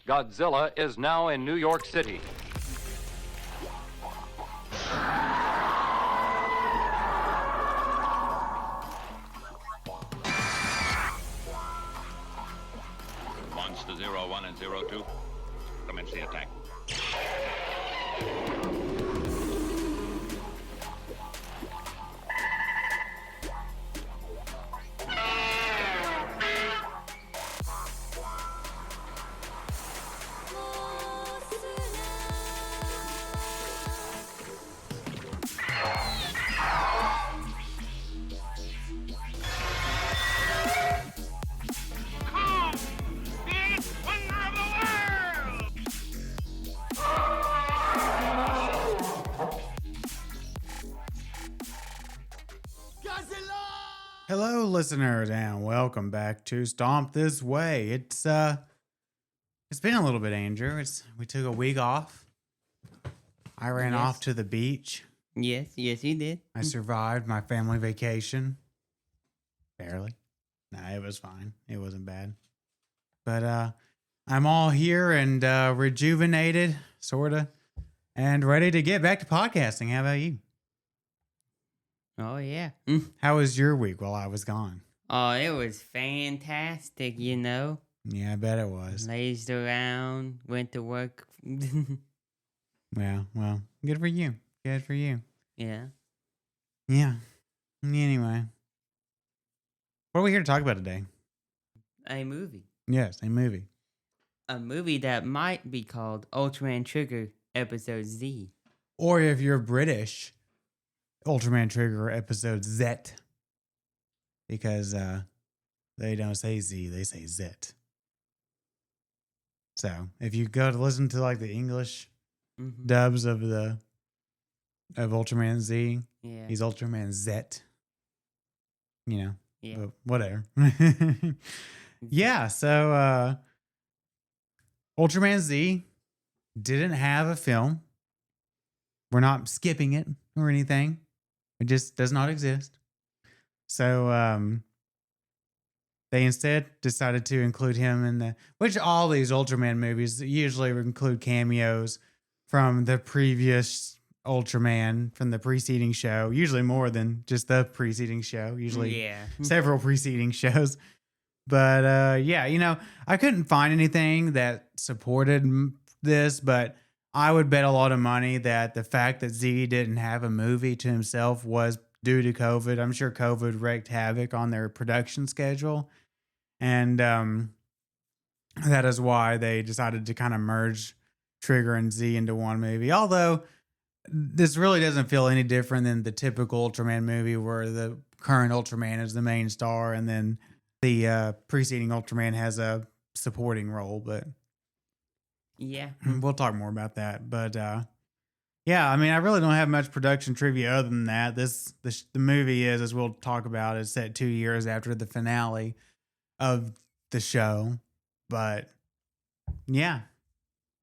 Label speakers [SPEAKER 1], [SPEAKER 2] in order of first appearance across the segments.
[SPEAKER 1] Godzilla is now in New York City.
[SPEAKER 2] Monster 01 and 02, commence the attack.
[SPEAKER 3] Hello, listeners, and welcome back to Stomp This Way. It's been a little bit, Andrew. We took a week off. I ran off to the beach.
[SPEAKER 4] Yes, you did.
[SPEAKER 3] I survived my family vacation. Barely. Nah, it was fine. It wasn't bad. But I'm all here and rejuvenated, sorta, and ready to get back to podcasting. How about you?
[SPEAKER 4] Oh, yeah.
[SPEAKER 3] How was your week while I was gone?
[SPEAKER 4] Oh, it was fantastic, you know.
[SPEAKER 3] Yeah, I bet it was.
[SPEAKER 4] Lazed around, went to work.
[SPEAKER 3] Yeah, well, good for you. Good for you.
[SPEAKER 4] Yeah.
[SPEAKER 3] Yeah. Anyway. What are we here to talk about today?
[SPEAKER 4] A movie.
[SPEAKER 3] Yes, a movie.
[SPEAKER 4] A movie that might be called Ultraman Trigger Episode Z.
[SPEAKER 3] Or if you're British, Ultraman Trigger Episode Z. Because they don't say Z, they say Z. So if you go to listen to like the English dubs of Ultraman Z,
[SPEAKER 4] Yeah.
[SPEAKER 3] he's Ultraman Z. You know.
[SPEAKER 4] Yeah.
[SPEAKER 3] But whatever. Yeah, so Ultraman Z didn't have a film. We're not skipping it or anything. It just does not exist. So they instead decided to include him in which all these Ultraman movies usually include cameos from the previous Ultraman from the preceding show. Usually more than just the preceding show. Usually several preceding shows. But yeah, you know, I couldn't find anything that supported this, but I would bet a lot of money that the fact that Z didn't have a movie to himself was due to COVID. I'm sure COVID wreaked havoc on their production schedule. And that is why they decided to kind of merge Trigger and Z into one movie. Although this really doesn't feel any different than the typical Ultraman movie where the current Ultraman is the main star and then the preceding Ultraman has a supporting role. But
[SPEAKER 4] yeah,
[SPEAKER 3] we'll talk more about that. But yeah, I mean, I really don't have much production trivia other than that. The movie is, as we'll talk about, is set 2 years after the finale of the show. But yeah,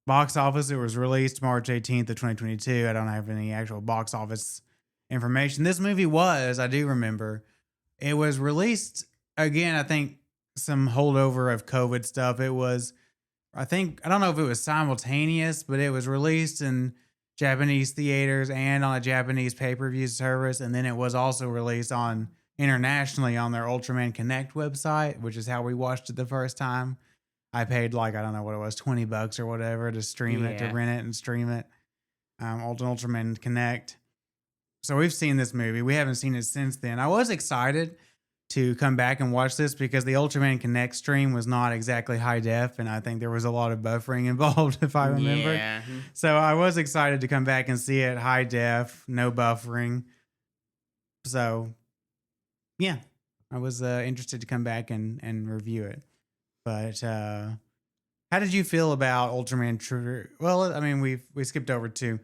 [SPEAKER 3] box office, it was released March 18th of 2022. I don't have any actual box office information. This movie was, I do remember, it was released again, I think some holdover of COVID stuff. It was, I don't know if it was simultaneous, but it was released in Japanese theaters and on a Japanese pay-per-view service. And then it was also released internationally on their Ultraman Connect website, which is how we watched it the first time. I paid like, I don't know what it was, $20 or whatever to stream it, to rent it and stream it. Ultraman Connect. So we've seen this movie. We haven't seen it since then. I was excited to come back and watch this because the Ultraman Connect stream was not exactly high def, and I think there was a lot of buffering involved, if I remember.
[SPEAKER 4] Yeah.
[SPEAKER 3] So I was excited to come back and see it high def, no buffering. So yeah, I was interested to come back and review it. But how did you feel about Ultraman Trigger? Well, I mean, we skipped over to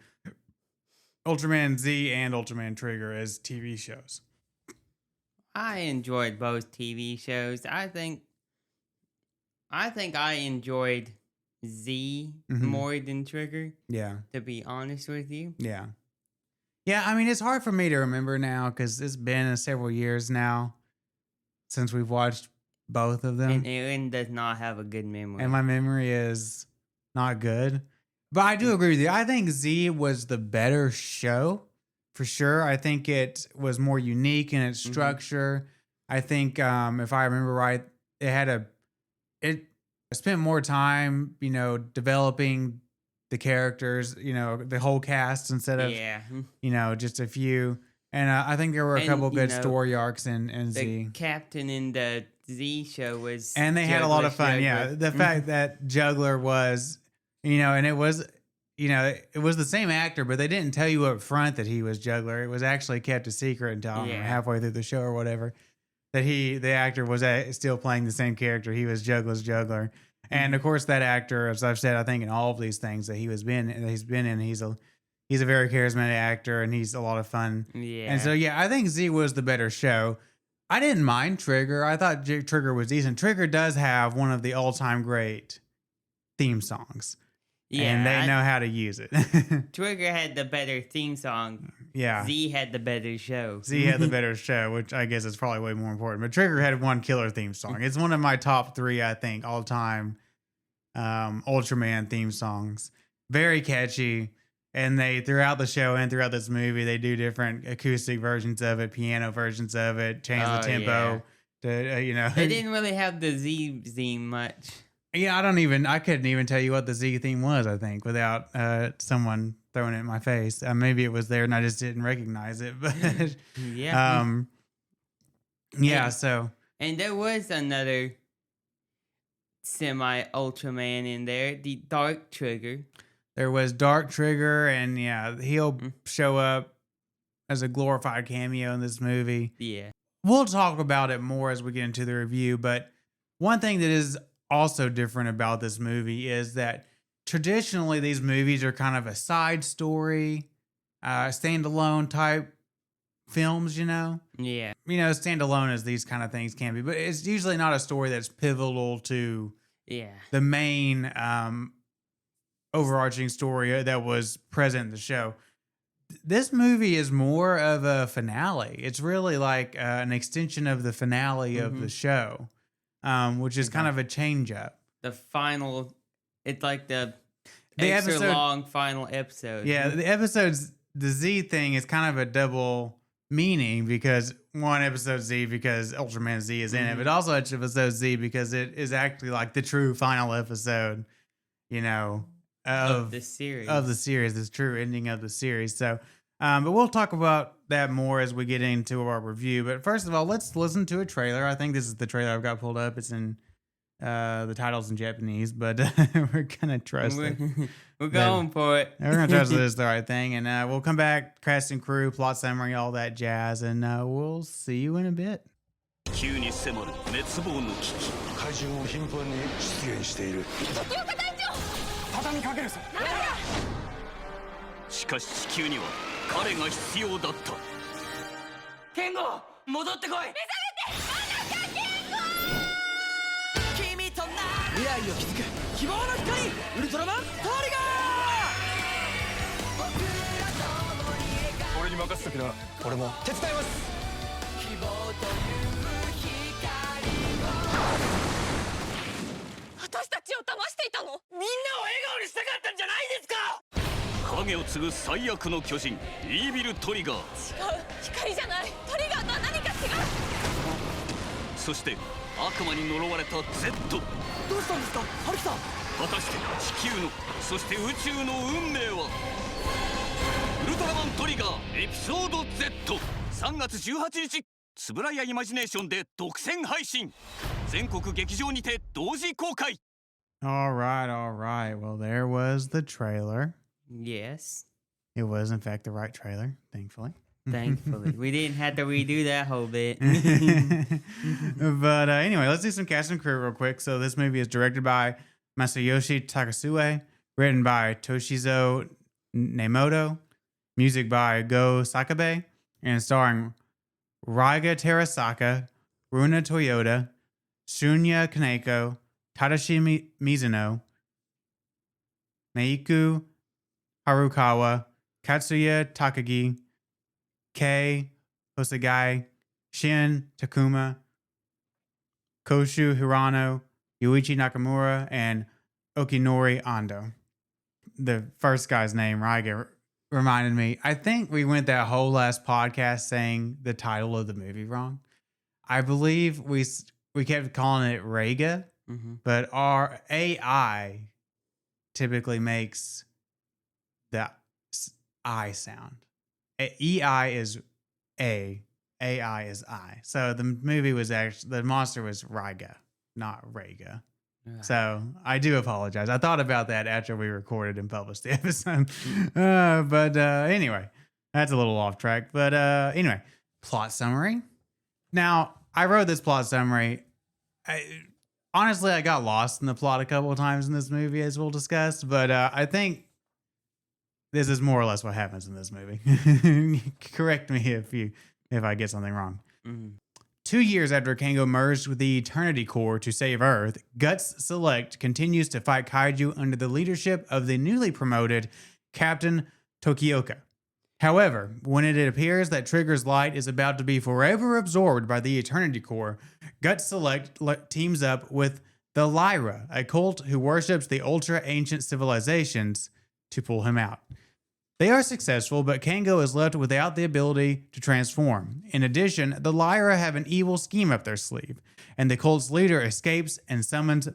[SPEAKER 3] Ultraman Z and Ultraman Trigger as TV shows.
[SPEAKER 4] I enjoyed both TV shows. I think I enjoyed Z more than Trigger.
[SPEAKER 3] Yeah.
[SPEAKER 4] To be honest with you.
[SPEAKER 3] Yeah. Yeah, I mean, it's hard for me to remember now because it's been several years now since we've watched both of them.
[SPEAKER 4] And Aaron does not have a good memory.
[SPEAKER 3] And my memory is not good. But I do agree with you. I think Z was the better show for sure. I think it was more unique in its structure. I think if I remember right, it spent more time, developing the characters, the whole cast instead of just a few. And I think there were a couple good story arcs in Z.
[SPEAKER 4] The captain in the Z show was,
[SPEAKER 3] and they had a lot of fun.
[SPEAKER 4] Juggler.
[SPEAKER 3] Yeah, the fact that Juggler was, and it was, it was the same actor, but they didn't tell you up front that he was Juggler. It was actually kept a secret until I don't know, halfway through the show or whatever. That the actor was still playing the same character. He was Juggler's Juggler, and of course that actor, as I've said, I think in all of these things that he's been in, he's a very charismatic actor, and he's a lot of fun.
[SPEAKER 4] Yeah.
[SPEAKER 3] And so I think Z was the better show. I didn't mind Trigger. I thought Trigger was decent. Trigger does have one of the all-time great theme songs. Yeah, and they know how to use it.
[SPEAKER 4] Trigger had the better theme song.
[SPEAKER 3] Yeah.
[SPEAKER 4] Z had the better show.
[SPEAKER 3] Z had the better show, which I guess is probably way more important. But Trigger had one killer theme song. It's one of my top 3, I think, all-time Ultraman theme songs. Very catchy. And they, throughout the show and throughout this movie, they do different acoustic versions of it, piano versions of it, change the tempo. To,
[SPEAKER 4] They didn't really have the Z theme much.
[SPEAKER 3] Yeah, I couldn't even tell you what the Z theme was, I think, without someone throwing it in my face. Maybe it was there and I just didn't recognize it. But so. And
[SPEAKER 4] there was another semi-Ultraman in there, the Dark Trigger.
[SPEAKER 3] There was Dark Trigger, and he'll show up as a glorified cameo in this movie.
[SPEAKER 4] Yeah.
[SPEAKER 3] We'll talk about it more as we get into the review, but one thing that is also different about this movie is that traditionally these movies are kind of a side story, standalone type films,
[SPEAKER 4] Yeah.
[SPEAKER 3] Standalone as these kind of things can be, but it's usually not a story that's pivotal to the main overarching story that was present in the show. This movie is more of a finale. It's really like an extension of the finale of the show, which is kind of a change up.
[SPEAKER 4] The final, it's like the extra long final episode.
[SPEAKER 3] Yeah, the Z thing is kind of a double meaning because one episode Z because Ultraman Z is in it, but also episode Z because it is actually like the true final episode, of the series, this true ending of the series. So, but we'll talk about that more as we get into our review. But first of all, let's listen to a trailer. I think this is the trailer I've got pulled up. It's in the title's in Japanese, but we're gonna trust it.
[SPEAKER 4] We're going for it.
[SPEAKER 3] We're gonna trust that it's the right thing, and we'll come back, cast and crew, plot summary, all that jazz, and we'll see you in a bit.
[SPEAKER 5] 急に迫る滅亡の危機怪獣も頻繁に出現している時岡隊長畳みかけるぞしかし地球には彼が必要だったケンゴ戻ってこい目覚めて君とな未来を築く希望の光ウルトラマントリガー俺に任せときな俺も手伝います希望という私たちを騙していたのみんなを笑顔にしたかったんじゃないですか影を継ぐ最悪の巨人イービルトリガー違う光じゃないトリガーとは何か違うそして悪魔に呪われた Z どうしたんですかハルキさん果たして地球のそして宇宙の運命はウルトラマントリガーエピソード Z3 月18日つぶらやイマジネーションで独占配信全国劇場にて同時公開
[SPEAKER 3] All right. Well, there was the trailer.
[SPEAKER 4] Yes.
[SPEAKER 3] It was, in fact, the right trailer, thankfully.
[SPEAKER 4] Thankfully. We didn't have to redo that whole bit.
[SPEAKER 3] But anyway, let's do some cast and crew real quick. So this movie is directed by Masayoshi Takasue, written by Toshizo Nemoto, music by Go Sakabe, and starring Raiga Terasaka, Runa Toyota, Shunya Kaneko, Tadashi Mizuno, Meiku Harukawa, Katsuya Takagi, Kei Hosagai, Shin Takuma, Koshu Hirano, Yuichi Nakamura, and Okinori Ando. The first guy's name, Raiga, reminded me. I think we went that whole last podcast saying the title of the movie wrong. I believe we kept calling it Raiga, but our AI typically makes the I sound. EI is A, AI is I. So the movie was actually, the monster was Raiga, not Raiga. So I do apologize. I thought about that after we recorded and published the episode. But anyway, that's a little off track. But anyway, plot summary. Now, I wrote this plot summary. Honestly, I got lost in the plot a couple of times in this movie, as we'll discuss. But I think this is more or less what happens in this movie. Correct me if I get something wrong. 2 years after Kango merged with the Eternity Core to save Earth, Guts Select continues to fight kaiju under the leadership of the newly promoted Captain Tokioka. However, when it appears that Trigger's light is about to be forever absorbed by the Eternity Core, Guts Select teams up with the Lyra, a cult who worships the ultra-ancient civilizations, to pull him out. They are successful, but Kango is left without the ability to transform. In addition, the Lyra have an evil scheme up their sleeve, and the cult's leader escapes and summons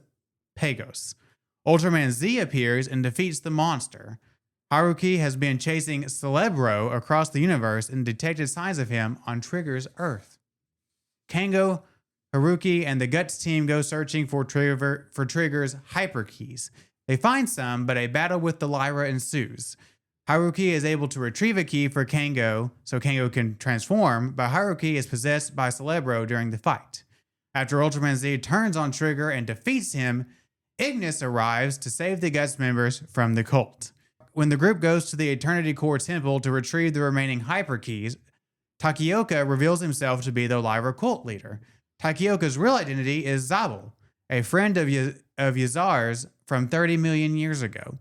[SPEAKER 3] Pagos. Ultraman Z appears and defeats the monster. Haruki has been chasing Celebro across the universe and detected signs of him on Trigger's Earth. Kango, Haruki, and the Guts team go searching for Trigger's hyperkeys. They find some, but a battle with the Lyra ensues. Haruki is able to retrieve a key for Kango so Kango can transform, but Haruki is possessed by Celebro during the fight. After Ultraman Z turns on Trigger and defeats him, Ignis arrives to save the Guts members from the cult. When the group goes to the Eternity Core Temple to retrieve the remaining hyperkeys, Takioka reveals himself to be the Lyra cult leader. Takioka's real identity is Zabel, a friend of Yazar's from 30 million years ago.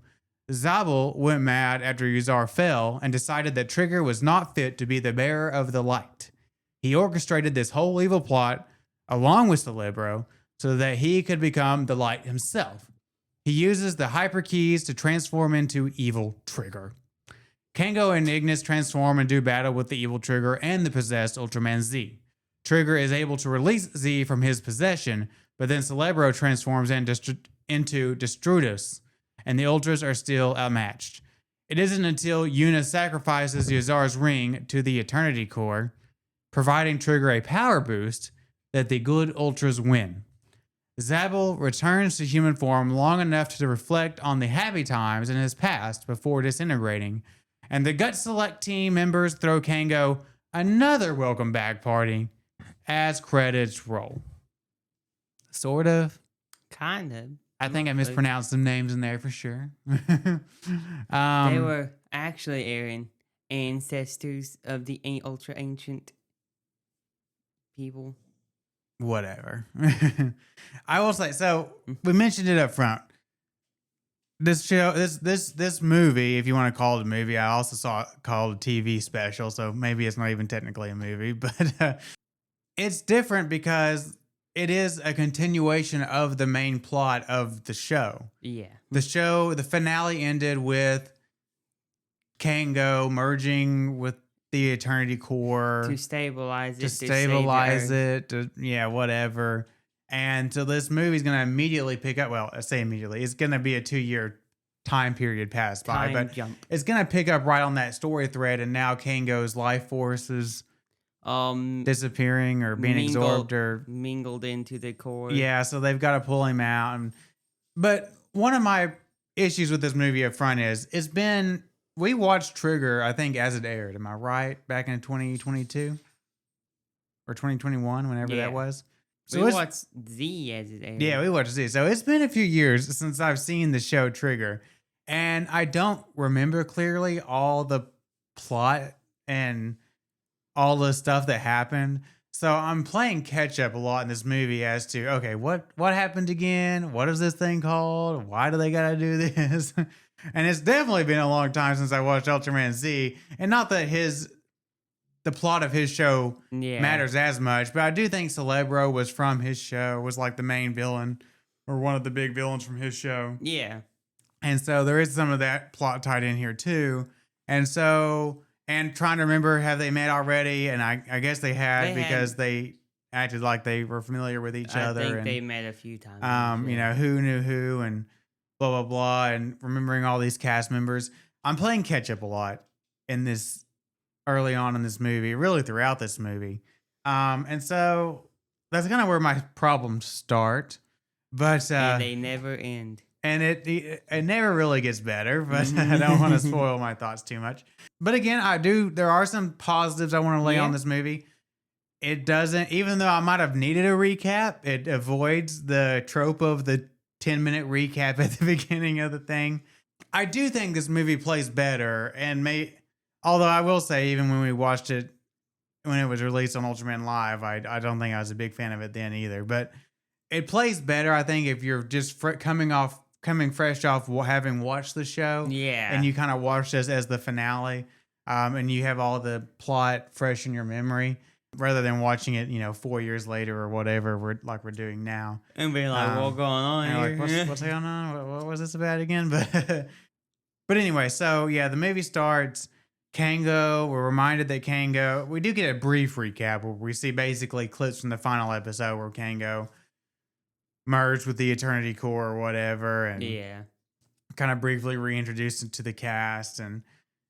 [SPEAKER 3] Zabel went mad after Yazar fell and decided that Trigger was not fit to be the bearer of the light. He orchestrated this whole evil plot along with Celebro so that he could become the light himself. He uses the hyperkeys to transform into evil Trigger. Kango and Ignis transform and do battle with the evil Trigger and the possessed Ultraman Z. Trigger is able to release Z from his possession, but then Celebro transforms into Destrutus, and the Ultras are still outmatched. It isn't until Yuna sacrifices Yazar's ring to the Eternity Core, providing Trigger a power boost, that the good Ultras win. Zabel returns to human form long enough to reflect on the happy times in his past before disintegrating, and the Guts Select team members throw Kango another welcome back party as credits roll. Sort of.
[SPEAKER 4] Kind of.
[SPEAKER 3] I think I mispronounced some names in there for sure.
[SPEAKER 4] They were actually Aaron, ancestors of the ultra ancient people.
[SPEAKER 3] Whatever. I will say, so we mentioned it up front. This show, this movie, if you want to call it a movie, I also saw it called a TV special, so maybe it's not even technically a movie, but it's different because it is a continuation of the main plot of the show.
[SPEAKER 4] Yeah.
[SPEAKER 3] The finale ended with Kango merging with the Eternity Core
[SPEAKER 4] To stabilize it.
[SPEAKER 3] Whatever. And so this movie's going to immediately pick up. Well, I say immediately. It's going to be a 2-year time period passed by, but it's going to pick up right on that story thread. And now Kango's life force is disappearing or being absorbed or
[SPEAKER 4] mingled into the core.
[SPEAKER 3] Yeah, so they've got to pull him out. But one of my issues with this movie up front is we watched Trigger, I think, as it aired. Am I right? Back in 2022 or 2021, whenever that was.
[SPEAKER 4] So we watched Z as it aired.
[SPEAKER 3] Yeah, we watched Z. So it's been a few years since I've seen the show Trigger, and I don't remember clearly all the plot and all the stuff that happened. So I'm playing catch up a lot in this movie as to, okay, what happened again? What is this thing called? Why do they gotta do this? And it's definitely been a long time since I watched Ultraman Z. And not that the plot of his show matters as much, but I do think Celebro was from his show, was like the main villain or one of the big villains from his show.
[SPEAKER 4] Yeah.
[SPEAKER 3] And so there is some of that plot tied in here too. And so, and trying to remember, have they met already? And I guess they had, because they acted like they were familiar with each other.
[SPEAKER 4] I think
[SPEAKER 3] and
[SPEAKER 4] they met a few times.
[SPEAKER 3] you know, who knew who and blah, blah, blah. And remembering all these cast members. I'm playing catch up a lot in this early on in this movie, really throughout this movie. And so that's kind of where my problems start. But
[SPEAKER 4] and they never end.
[SPEAKER 3] And it never really gets better, but I don't want to spoil my thoughts too much. But again, there are some positives I want to lay on this movie. It doesn't, even though I might have needed a recap, it avoids the trope of the 10-minute recap at the beginning of the thing. I do think this movie plays better, although I will say, even when we watched it, when it was released on Ultraman Live, I don't think I was a big fan of it then either. But it plays better, I think, if you're just coming fresh off having watched the show.
[SPEAKER 4] Yeah.
[SPEAKER 3] And you kind of watch this as the finale, and you have all the plot fresh in your memory, rather than watching it, 4 years later or whatever we're doing now.
[SPEAKER 4] And be like, what's going on here?
[SPEAKER 3] Like, what's going on? What was this about again? But anyway, so yeah, the movie starts. Kango, we're reminded that Kango, we do get a brief recap where we see basically clips from the final episode where Kango merged with the Eternity Core or whatever, and kind of briefly reintroduced to the cast. And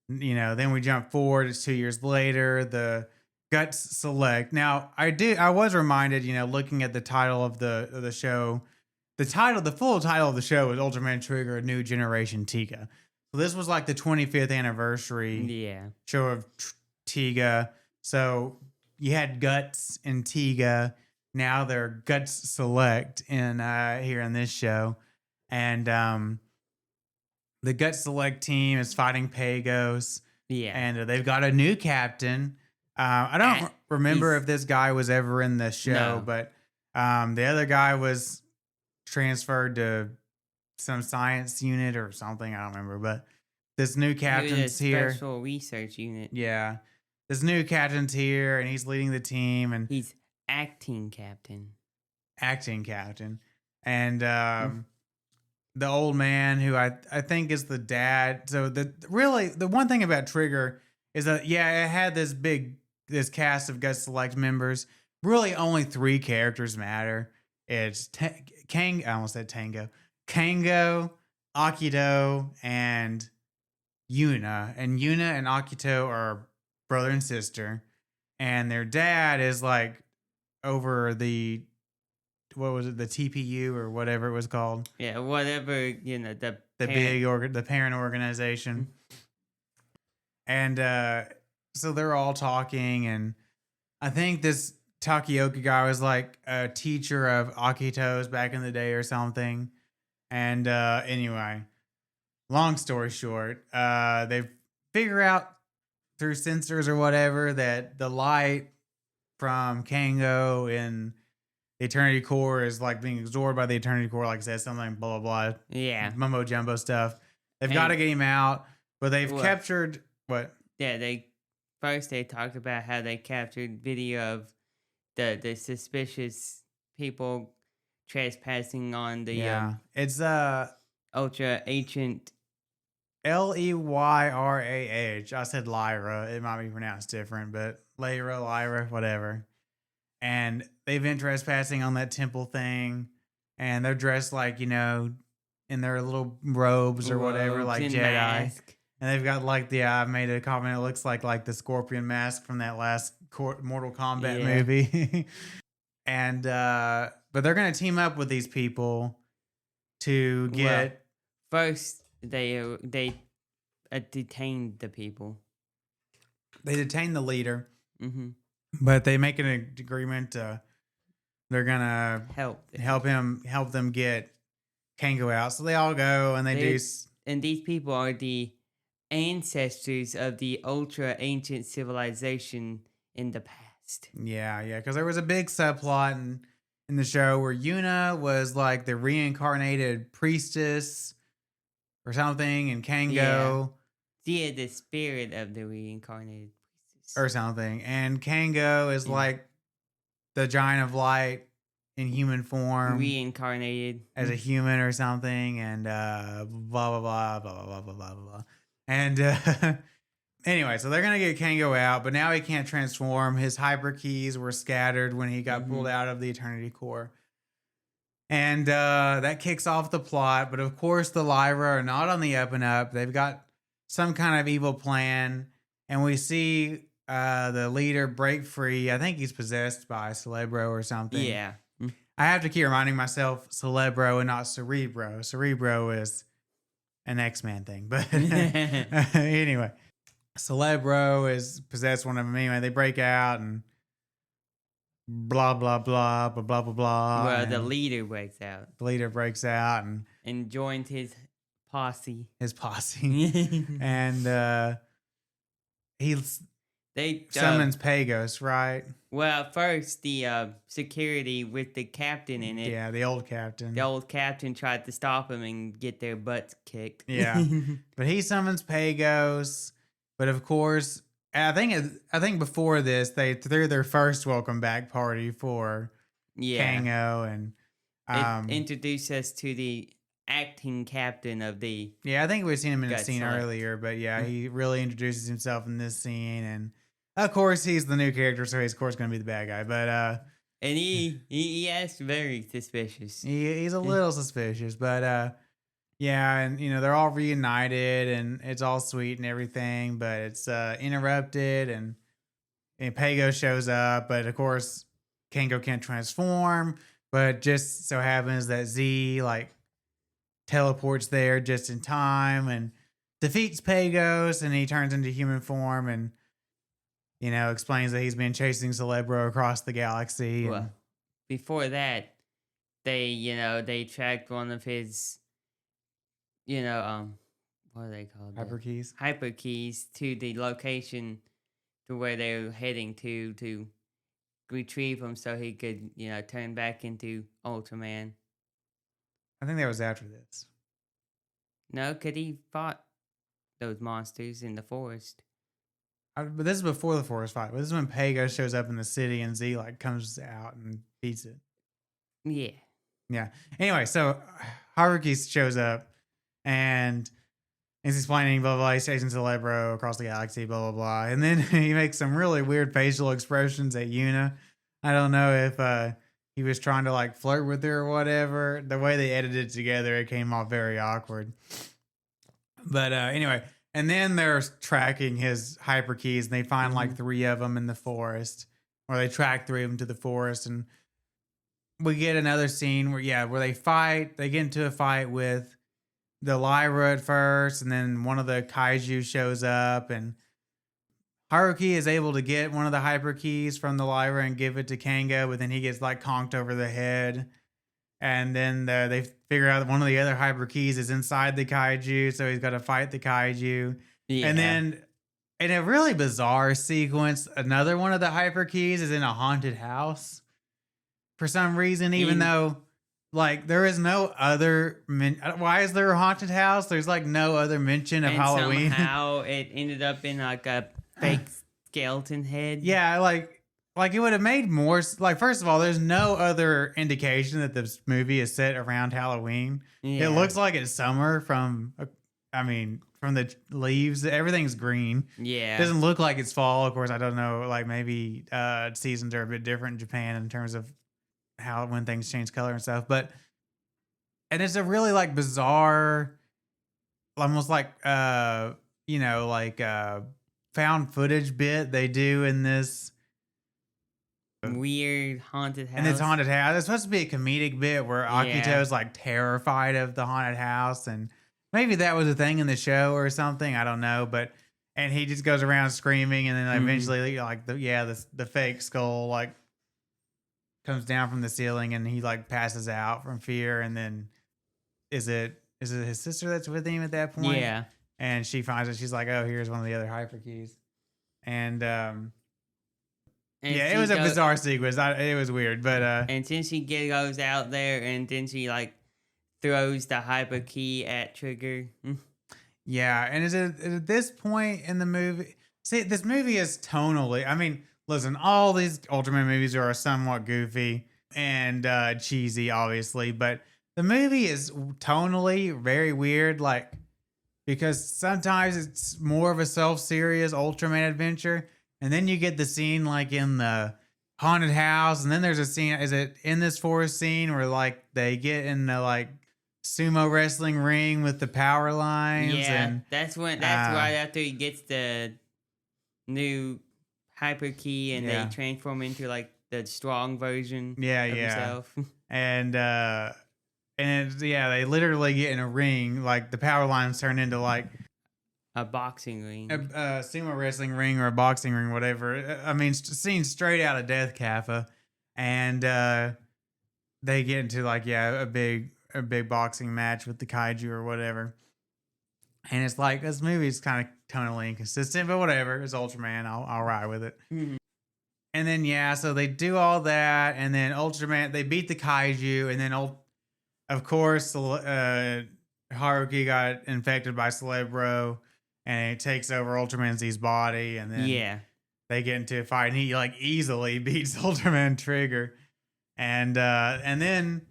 [SPEAKER 3] then we jump forward, it's 2 years later, the Guts Select. Now I was reminded, looking at the title of the show, the full title of the show is Ultraman Trigger: New Generation Tiga. So this was like the 25th anniversary show of Tiga. So you had Guts and Tiga. Now they're Guts Select here in this show. And the Guts Select team is fighting Pagos. Yeah. And they've got a new captain. I don't remember if this guy was ever in the show, but the other guy was transferred to some science unit or something. I don't remember, but this new captain's here.
[SPEAKER 4] Special research unit.
[SPEAKER 3] Yeah. This new captain's here, and he's leading the team, and
[SPEAKER 4] he's acting captain.
[SPEAKER 3] And the old man, who I think is the dad. So the one thing about Trigger is that it had this cast of Guts Select members. Really, only 3 characters matter. It's I almost said Tango. Kango, Akito, and Yuna. And Yuna and Akito are brother and sister. And their dad is like over the, what was it, the TPU or whatever it was called.
[SPEAKER 4] Yeah, whatever, the
[SPEAKER 3] parent organization. And so they're all talking, and I think this Takioka guy was like a teacher of Akito's back in the day or something. And anyway, long story short, they figure out through sensors or whatever that the light from Kango in the Eternity Core is like being absorbed by the Eternity Core, like I said, something blah blah blah.
[SPEAKER 4] Yeah.
[SPEAKER 3] Mumbo jumbo stuff. They've got to get him out, but they've captured what?
[SPEAKER 4] Yeah, they talked about how they captured video of the suspicious people trespassing on the
[SPEAKER 3] it's
[SPEAKER 4] ultra ancient
[SPEAKER 3] Leyrah. I said Lyra. It might be pronounced different, but Lyra, whatever. And they've been trespassing on that temple thing, and they're dressed like, in their little robes or whatever, like Jedi. Mask. And they've got I made a comment, it looks like the scorpion mask from that last Mortal Kombat movie. And but they're gonna team up with these people to get.
[SPEAKER 4] First, they detained the people.
[SPEAKER 3] They detained the leader, but they make an agreement. They're gonna help them get Kango out. So they all go and they do.
[SPEAKER 4] And these people are the ancestors of the ultra ancient civilization in the past.
[SPEAKER 3] Yeah, because there was a big subplot in the show where Yuna was like the reincarnated priestess or something, and Kango,
[SPEAKER 4] the spirit of the reincarnated priestess
[SPEAKER 3] or something, and Kango is like the giant of light in human form
[SPEAKER 4] reincarnated
[SPEAKER 3] as a human or something, and blah blah blah blah blah blah blah blah blah. And anyway, so they're gonna get Kango out, but now he can't transform. His hyper keys were scattered when he got pulled out of the Eternity Core. And that kicks off the plot. But of course, the Lyra are not on the up and up. They've got some kind of evil plan. And we see the leader break free. I think he's possessed by Cerebro or something.
[SPEAKER 4] Yeah.
[SPEAKER 3] I have to keep reminding myself Cerebro and not Cerebro. Cerebro is an X-Man thing. But anyway, Cerebro is possessed one of them. Anyway, they break out and blah blah blah blah blah blah blah.
[SPEAKER 4] Well, the leader breaks out.
[SPEAKER 3] The leader breaks out
[SPEAKER 4] and joins his posse.
[SPEAKER 3] And they summons Pagos, right?
[SPEAKER 4] Well, first the security with the captain in it.
[SPEAKER 3] Yeah, the old captain.
[SPEAKER 4] The old captain tried to stop him and get their butts kicked.
[SPEAKER 3] Yeah, but he summons Pagos. But of course, I think before this, they threw their first welcome back party for Kango, and
[SPEAKER 4] it introduced us to the acting captain of the.
[SPEAKER 3] Yeah, I think we've seen him in a scene earlier, but yeah, he really introduces himself in this scene, and of course he's the new character, so he's of course going to be the bad guy. But
[SPEAKER 4] and he acts very suspicious.
[SPEAKER 3] He's a little suspicious, but yeah, and they're all reunited and it's all sweet and everything, but it's interrupted and Pago shows up, but of course Kango can't transform, but just so happens that Z teleports there just in time and defeats Pagos, and he turns into human form and explains that he's been chasing Cerebro across the galaxy.
[SPEAKER 4] Well, before that, they tracked one of his what are they called?
[SPEAKER 3] Hyperkeys.
[SPEAKER 4] Hyperkeys to the location to where they were heading to retrieve him so he could, turn back into Ultraman.
[SPEAKER 3] I think that was after this.
[SPEAKER 4] No, because he fought those monsters in the forest.
[SPEAKER 3] But this is before the forest fight. But this is when Pago shows up in the city and Z comes out and beats it.
[SPEAKER 4] Yeah.
[SPEAKER 3] Yeah. Anyway, so Haruki shows up and he's explaining blah blah. He's chasing Cerebro across the galaxy, blah blah blah. And then he makes some really weird facial expressions at Yuna. I don't know if he was trying to flirt with her or whatever. The way they edited it together, it came off very awkward. But anyway, and then they're tracking his hyper keys, and they find 3 of them in the forest, or they track 3 of them to the forest, and we get another scene where they fight. They get into a fight with the Lyra at first, and then one of the kaiju shows up, and Haruki is able to get one of the hyper keys from the Lyra and give it to Kango, but then he gets conked over the head. And then they figure out that one of the other hyper keys is inside the kaiju, so he's got to fight the kaiju. Yeah. And then in a really bizarre sequence, another one of the hyper keys is in a haunted house for some reason, even though there is no other. Why is there a haunted house? There's no other mention of Halloween.
[SPEAKER 4] Somehow it ended up in a fake skeleton head.
[SPEAKER 3] Yeah, it would have made more. First of all, there's no other indication that this movie is set around Halloween. Yeah. It looks like it's summer from the leaves. Everything's green.
[SPEAKER 4] Yeah.
[SPEAKER 3] It doesn't look like it's fall. Of course, I don't know. Maybe seasons are a bit different in Japan in terms of when things change color and stuff. And it's a really bizarre, almost found footage bit they do in this
[SPEAKER 4] weird haunted house.
[SPEAKER 3] And it's haunted house. It's supposed to be a comedic bit where Akito's terrified of the haunted house, and maybe that was a thing in the show or something. I don't know, and he just goes around screaming, and then eventually the fake skull comes down from the ceiling, and he passes out from fear. And then is it his sister that's with him at that point?
[SPEAKER 4] Yeah.
[SPEAKER 3] And she finds it. She's like, "Oh, here's one of the other hyper keys," and it was a bizarre sequence. It was weird, but
[SPEAKER 4] and then she goes out there, and then she throws the hyper key at Trigger.
[SPEAKER 3] Yeah, and is it at this point in the movie? See, this movie is tonally. I mean, listen, all these Ultraman movies are somewhat goofy. and cheesy, obviously. But the movie is tonally very weird, like because sometimes it's more of a self-serious Ultraman adventure, and then you get the scene like in the haunted house, and then there's a scene. Is it in this forest scene where like they get in the like sumo wrestling ring with the power lines?
[SPEAKER 4] Yeah,
[SPEAKER 3] and
[SPEAKER 4] that's right after he gets the new hyper key and
[SPEAKER 3] Yeah.
[SPEAKER 4] they transform into like the strong version
[SPEAKER 3] Yeah,
[SPEAKER 4] of
[SPEAKER 3] yeah.
[SPEAKER 4] himself.
[SPEAKER 3] and they literally get in a ring. Like the power lines turn into like
[SPEAKER 4] A boxing ring.
[SPEAKER 3] a sumo wrestling ring or a boxing ring, whatever. I mean, seen straight out of Death Kappa, and they get into like a big boxing match with the kaiju or whatever. And it's like this movie's kind of tonally inconsistent, but whatever. It's Ultraman. I'll ride with it.
[SPEAKER 4] Mhm.
[SPEAKER 3] And then so they do all that, and then Ultraman they beat the kaiju, and then of course Haruki got infected by Celebro, and it takes over Ultraman Z's body, and then
[SPEAKER 4] Yeah.
[SPEAKER 3] they get into a fight, and he like easily beats Ultraman Trigger, and then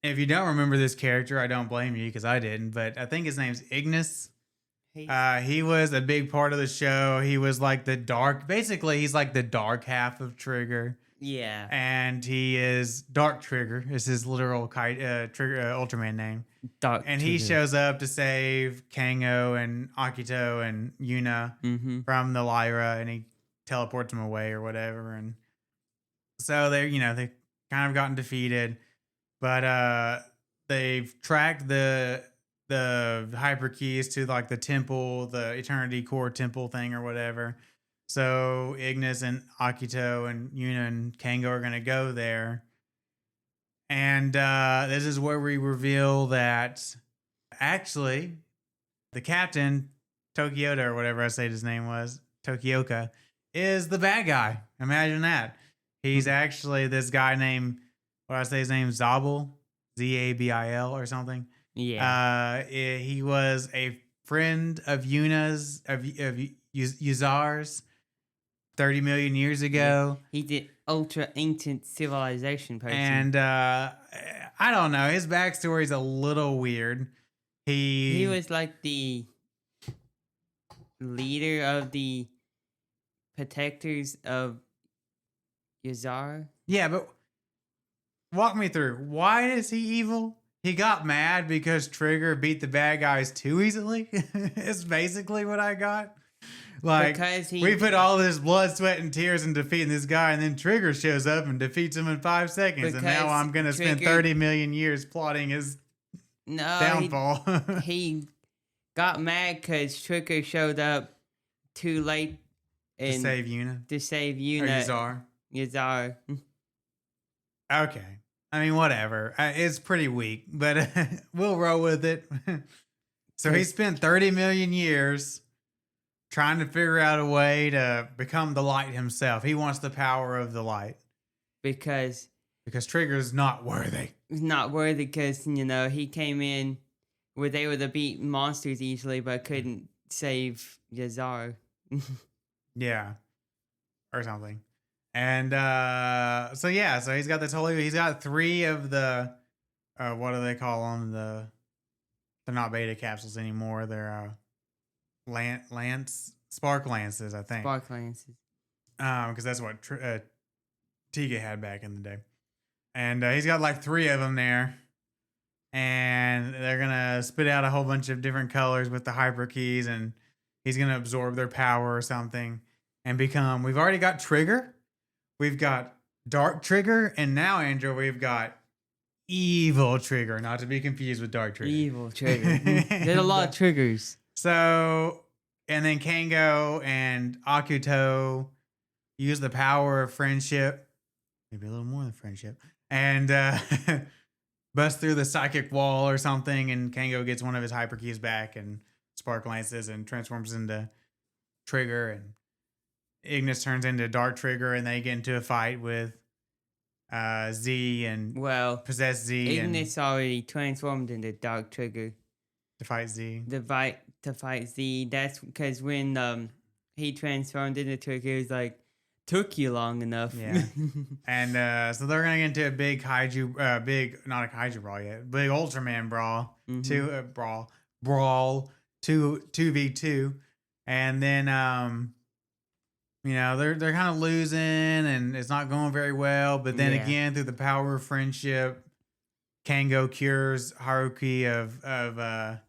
[SPEAKER 3] if you don't remember this character, I don't blame you because I didn't, but I think his name's Ignis. He was a big part of the show. He was like basically he's like the dark half of Trigger.
[SPEAKER 4] Yeah.
[SPEAKER 3] And he is Dark Trigger is his literal Trigger Ultraman name.
[SPEAKER 4] Dark
[SPEAKER 3] And he
[SPEAKER 4] Trigger.
[SPEAKER 3] shows up to save Kango and Akito and Yuna
[SPEAKER 4] Mm-hmm.
[SPEAKER 3] from the Lyra, and he teleports them away or whatever. And so they kind of gotten defeated, but they've tracked the hyper keys to like the temple, the Eternity Core temple thing or whatever. So Ignis and Akito and Yuna and Kango are gonna go there. And this is where we reveal that actually the captain, Tokioka or whatever I said his name was, Tokioka, is the bad guy. Imagine that. He's actually this guy named, what did I say his name? Zabil, Zabil or something.
[SPEAKER 4] Yeah.
[SPEAKER 3] He was a friend of Yuna's, of Yuzar's 30 million years ago.
[SPEAKER 4] He did ultra ancient civilization person.
[SPEAKER 3] And I don't know. His backstory's a little weird.
[SPEAKER 4] He was like the leader of the protectors of Yazar.
[SPEAKER 3] Yeah, but walk me through. Why is he evil? He got mad because Trigger beat the bad guys too easily. It's basically what I got. Like,
[SPEAKER 4] Because
[SPEAKER 3] we put all this blood, sweat, and tears in defeating this guy, and then Trigger shows up and defeats him in 5 seconds. And now
[SPEAKER 4] Because
[SPEAKER 3] I'm going to spend
[SPEAKER 4] Trigger-
[SPEAKER 3] 30 million years plotting his downfall.
[SPEAKER 4] He got mad because Trigger showed up too late
[SPEAKER 3] To
[SPEAKER 4] and
[SPEAKER 3] save Yuna.
[SPEAKER 4] to save
[SPEAKER 3] Or
[SPEAKER 4] Yuna.
[SPEAKER 3] Yuzar.
[SPEAKER 4] Yazar.
[SPEAKER 3] Okay. I mean, whatever. It's pretty weak, but we'll roll with it. So he spent 30 million years trying to figure out a way to become the light himself. He wants the power of the light
[SPEAKER 4] Because
[SPEAKER 3] because Trigger's not worthy.
[SPEAKER 4] he's not worthy because, he came in, was able to beat monsters easily, but couldn't save Yazar.
[SPEAKER 3] Yeah. Or something. And so he's got he's got 3 of the what do they call them? They're not beta capsules anymore. They're spark lances, I think.
[SPEAKER 4] Spark lances.
[SPEAKER 3] Because that's what Tiga had back in the day. And he's got like 3 of them there. And they're going to spit out a whole bunch of different colors with the hyper keys, and he's going to absorb their power or something and become. We've already got Trigger. We've got Dark Trigger. And now, Andrew, we've got Evil Trigger. Not to be confused with Dark Trigger.
[SPEAKER 4] Evil Trigger. There's a lot of triggers.
[SPEAKER 3] So, and then Kango and Akuto use the power of friendship, maybe a little more than friendship, and bust through the psychic wall or something, and Kango gets one of his hyper keys back and spark lances and transforms into Trigger, and Ignis turns into Dark Trigger, and they get into a fight with Z and
[SPEAKER 4] Well,
[SPEAKER 3] possess Z
[SPEAKER 4] Ignis already transformed into Dark Trigger
[SPEAKER 3] to fight Z.
[SPEAKER 4] to fight Z. That's because when he transformed into Trigger, it was like Took you long enough.
[SPEAKER 3] Yeah. And so they're gonna get into a big kaiju, not a kaiju brawl yet, big Ultraman brawl, brawl, 2v2, and then they're kind of losing, and it's not going very well. But then again, through the power of friendship, Kango cures Haruki of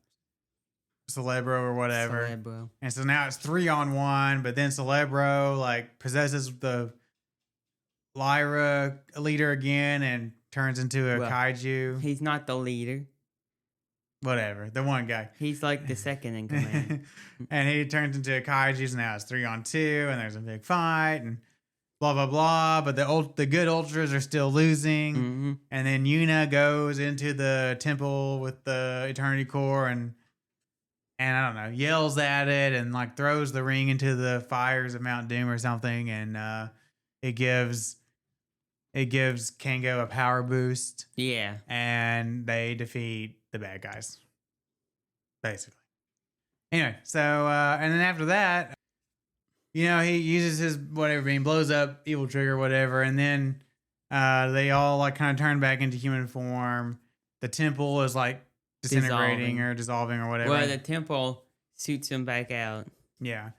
[SPEAKER 3] Celebro or whatever.
[SPEAKER 4] Celebro.
[SPEAKER 3] And so now it's 3-on-1, but then Celebro like possesses the Lyra leader again and turns into a kaiju.
[SPEAKER 4] He's not the leader.
[SPEAKER 3] Whatever. The one guy.
[SPEAKER 4] He's like the second in command.
[SPEAKER 3] And he turns into a kaiju, so now it's 3-on-2, and there's a big fight and blah blah blah. But the good ultras are still losing.
[SPEAKER 4] Mm-hmm.
[SPEAKER 3] And then Yuna goes into the temple with the Eternity Core and I don't know, yells at it and like throws the ring into the fires of Mount Doom or something, and it gives Kango a power boost.
[SPEAKER 4] Yeah.
[SPEAKER 3] And they defeat the bad guys, basically. Anyway, so and then after that, he uses his whatever beam, blows up Evil Trigger, whatever, and then they all like kind of turn back into human form. The temple is like disintegrating or dissolving or whatever.
[SPEAKER 4] Well, the temple suits him back out.
[SPEAKER 3] Yeah.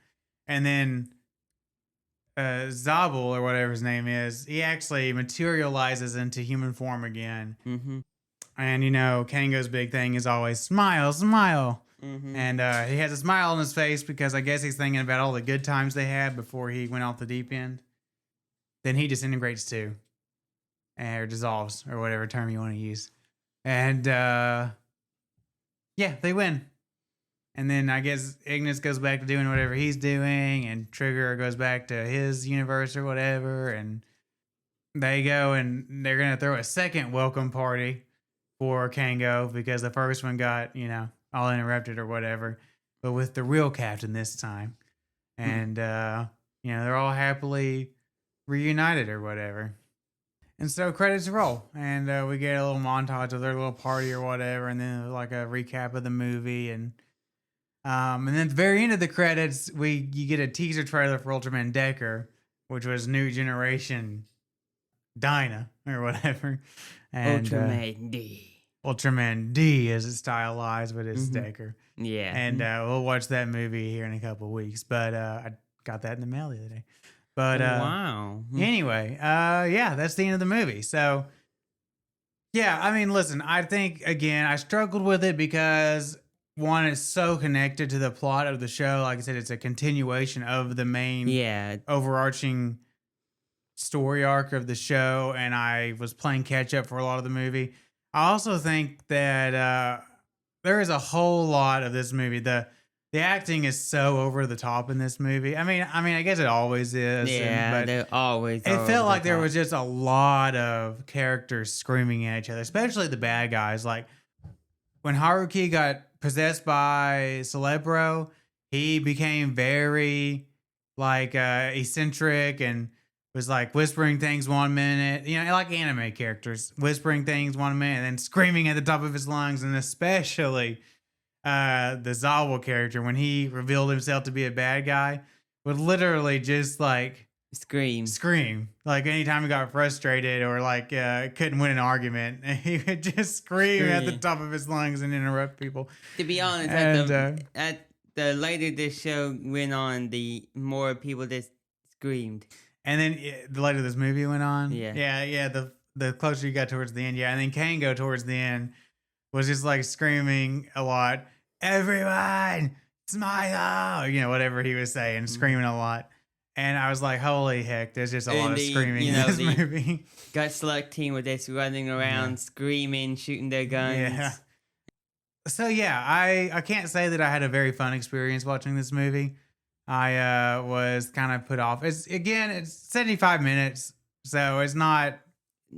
[SPEAKER 3] And then Zabul, or whatever his name is, he actually materializes into human form again.
[SPEAKER 4] Mm-hmm.
[SPEAKER 3] And, Kango's big thing is always smile, smile.
[SPEAKER 4] Mm-hmm.
[SPEAKER 3] And he has a smile on his face because I guess he's thinking about all the good times they had before he went off the deep end. Then he disintegrates too. Or dissolves, or whatever term you want to use. And, they win. And then I guess Ignis goes back to doing whatever he's doing, and Trigger goes back to his universe or whatever. And they go and they're going to throw a second welcome party for Kango because the first one got, all interrupted or whatever, but with the real captain this time. And, they're all happily reunited or whatever. And so credits roll, and we get a little montage of their little party or whatever, and then like a recap of the movie, and then at the very end of the credits, you get a teaser trailer for Ultraman Decker, which was New Generation Dyna or whatever, and
[SPEAKER 4] Ultraman D.
[SPEAKER 3] Ultraman D is it's stylized, but it's Decker.
[SPEAKER 4] Yeah,
[SPEAKER 3] and we'll watch that movie here in a couple of weeks. But I got that in the mail the other day. But
[SPEAKER 4] wow.
[SPEAKER 3] Anyway, that's the end of the movie. So, yeah, I mean, listen, I think, again, I struggled with it because, one, it's so connected to the plot of the show. Like I said, it's a continuation of the main overarching story arc of the show, and I was playing catch up for a lot of the movie. I also think that there is a whole lot of this movie. The acting is so over the top in this movie. I mean, I guess it always is.
[SPEAKER 4] Yeah,
[SPEAKER 3] but
[SPEAKER 4] they're always.
[SPEAKER 3] It felt like there was just a lot of characters screaming at each other, especially the bad guys. Like when Haruki got possessed by Celebro, he became very like eccentric and was like whispering things 1 minute, like anime characters, whispering things 1 minute and then screaming at the top of his lungs, and especially the Zawal character, when he revealed himself to be a bad guy, would literally just like scream. Like anytime he got frustrated or like couldn't win an argument, he would just scream at the top of his lungs and interrupt people.
[SPEAKER 4] To be honest, at the later this show went on, the more people just screamed. And
[SPEAKER 3] then the later this movie went on, the closer you got towards the end, and then Kango towards the end was just like screaming a lot. Everyone, smile! Whatever he was saying, screaming a lot. And I was like, holy heck, there's just a lot of screaming in this movie.
[SPEAKER 4] Gut Select team with this running around, screaming, shooting their guns.
[SPEAKER 3] Yeah. So, I can't say that I had a very fun experience watching this movie. I was kind of put off. It's 75 minutes, so it's not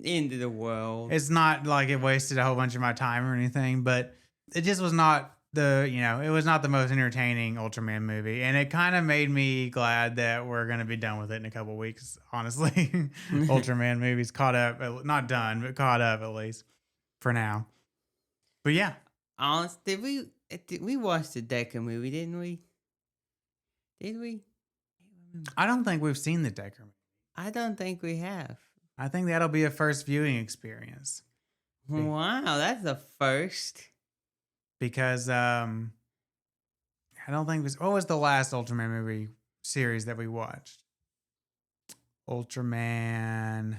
[SPEAKER 4] end of the world.
[SPEAKER 3] It's not like it wasted a whole bunch of my time or anything, but it just was not it was not the most entertaining Ultraman movie, and it kind of made me glad that we're going to be done with it in a couple weeks, honestly. Ultraman movies caught up, not done, but caught up at least for now. But yeah.
[SPEAKER 4] Honestly, we watched the Decker movie, didn't we? Did we?
[SPEAKER 3] I don't think we've seen the Decker movie.
[SPEAKER 4] I don't think we have.
[SPEAKER 3] I think that'll be a first viewing experience
[SPEAKER 4] Wow, that's a first.
[SPEAKER 3] because I don't think what was the last Ultraman movie series that we watched? Ultraman.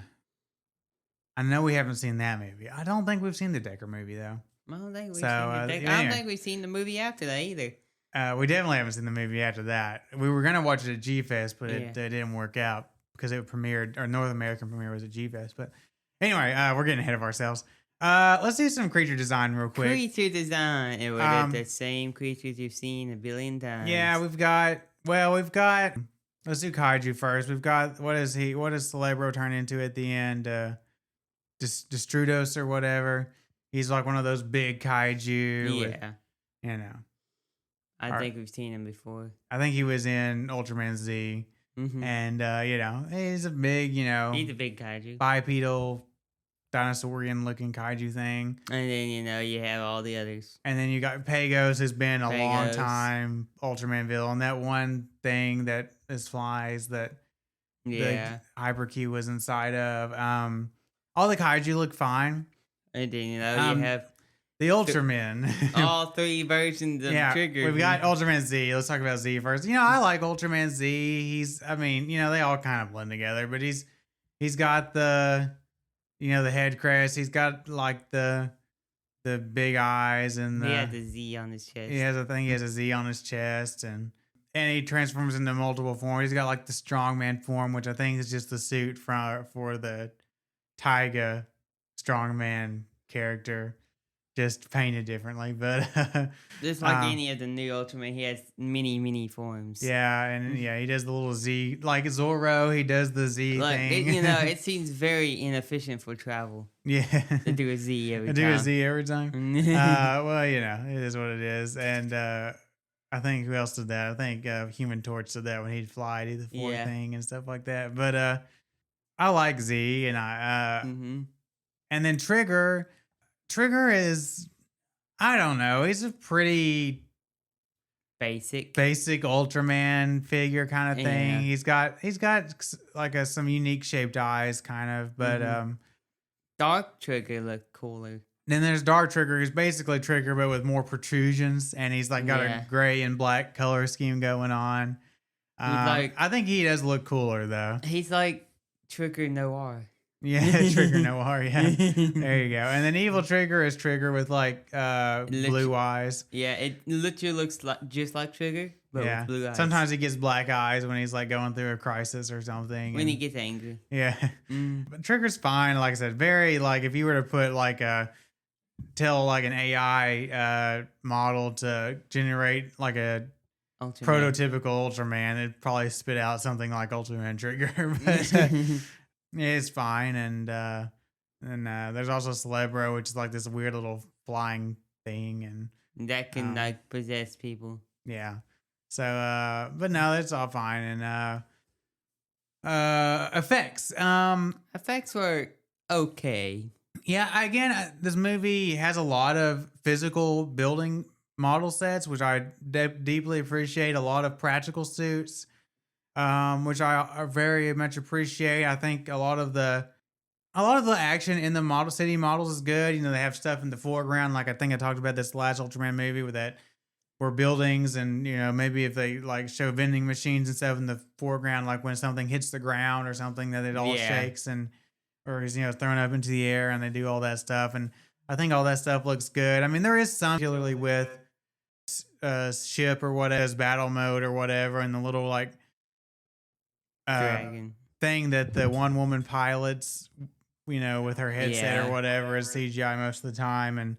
[SPEAKER 3] I know we haven't seen that movie. I don't think we've seen the Decker movie though.
[SPEAKER 4] I don't think we've
[SPEAKER 3] So,
[SPEAKER 4] seen
[SPEAKER 3] yeah,
[SPEAKER 4] I don't
[SPEAKER 3] anyway.
[SPEAKER 4] think we've seen the movie after that either.
[SPEAKER 3] We definitely haven't seen the movie after that. We were gonna watch it at G Fest, but it
[SPEAKER 4] Yeah.
[SPEAKER 3] didn't work out because it premiered, or North American premiere was at G Fest. But anyway, we're getting ahead of ourselves. Let's do some creature design real quick.
[SPEAKER 4] Creature design. It was the same creatures you've seen a billion times.
[SPEAKER 3] Yeah, we've got. Let's do kaiju first. We've got what does Celebro turn into at the end? Destrudos or whatever. He's like one of those big kaiju. With,
[SPEAKER 4] Yeah.
[SPEAKER 3] you know.
[SPEAKER 4] I think we've seen him before.
[SPEAKER 3] I think he was in Ultraman Z.
[SPEAKER 4] Mm-hmm.
[SPEAKER 3] And he's a big,
[SPEAKER 4] He's a big kaiju.
[SPEAKER 3] bipedal dinosaurian looking kaiju thing.
[SPEAKER 4] And then, you have all the others.
[SPEAKER 3] And then you got Pagos, who's been a long
[SPEAKER 4] Pagos.
[SPEAKER 3] time Ultraman villain. That one thing that is flies that
[SPEAKER 4] Yeah.
[SPEAKER 3] the Hyper Q was inside of. All the kaiju look fine.
[SPEAKER 4] And then, you have
[SPEAKER 3] The Ultraman.
[SPEAKER 4] all three versions of Trigger.
[SPEAKER 3] We've got Ultraman Z. Let's talk about Z first. I like Ultraman Z. They all kind of blend together, but he's got the head crest. He's got like the big eyes and
[SPEAKER 4] he had the Z on his chest.
[SPEAKER 3] he has a Z on his chest and he transforms into multiple forms. He's got like the strongman form, which I think is just the suit for the Taiga strongman character. Just painted differently, but
[SPEAKER 4] Just like any of the new Ultraman, he has many forms.
[SPEAKER 3] yeah, and he does the little Z like Zorro. He does the Z thing.
[SPEAKER 4] It seems very inefficient for travel
[SPEAKER 3] yeah,
[SPEAKER 4] to do a Z every time.
[SPEAKER 3] do a Z every time. Well, it is what it is, and I think who else did that? I think Human Torch did that when he'd fly, do the four thing and stuff like that. But I like Z, and and then Trigger. Trigger is, I don't know, he's a pretty
[SPEAKER 4] basic
[SPEAKER 3] Ultraman figure kind of thing.
[SPEAKER 4] Yeah.
[SPEAKER 3] He's got like some unique shaped eyes kind of, but
[SPEAKER 4] Dark Trigger look cooler.
[SPEAKER 3] then there's Dark Trigger, who's basically Trigger but with more protrusions, and he's like got a gray and black color scheme going on. I think he does look cooler though.
[SPEAKER 4] He's like Trigger Noir.
[SPEAKER 3] Yeah, Trigger Noir. Yeah, there you go. And then Evil Trigger is Trigger with like blue eyes.
[SPEAKER 4] Yeah, it literally looks just like Trigger, but with blue eyes.
[SPEAKER 3] Sometimes he gets black eyes when he's like going through a crisis or something.
[SPEAKER 4] When he gets angry.
[SPEAKER 3] Yeah, but Trigger's fine. Like I said, very like if you were to put tell an AI model to generate like a
[SPEAKER 4] Ultraman.
[SPEAKER 3] prototypical Ultraman, it'd probably spit out something like Ultraman Trigger. But yeah, it's fine, and there's also Celebro, which is like this weird little flying thing, and
[SPEAKER 4] that can like possess people.
[SPEAKER 3] yeah. So, but no, that's all fine, and effects.
[SPEAKER 4] Effects were okay.
[SPEAKER 3] Yeah, again, this movie has a lot of physical building model sets, which I deeply appreciate. A lot of practical suits. Which I very much appreciate. I think a lot of the action in the model city models is good. They have stuff in the foreground, like I think I talked about this last Ultraman movie where buildings and maybe if they like show vending machines and stuff in the foreground, like when something hits the ground or something that it all shakes or is thrown up into the air and they do all that stuff. And I think all that stuff looks good. I mean, there is some, particularly with ship or whatever, battle mode or whatever, and the little like.
[SPEAKER 4] Dragon
[SPEAKER 3] thing that the one woman pilots, with her headset or whatever is CGI most of the time. And,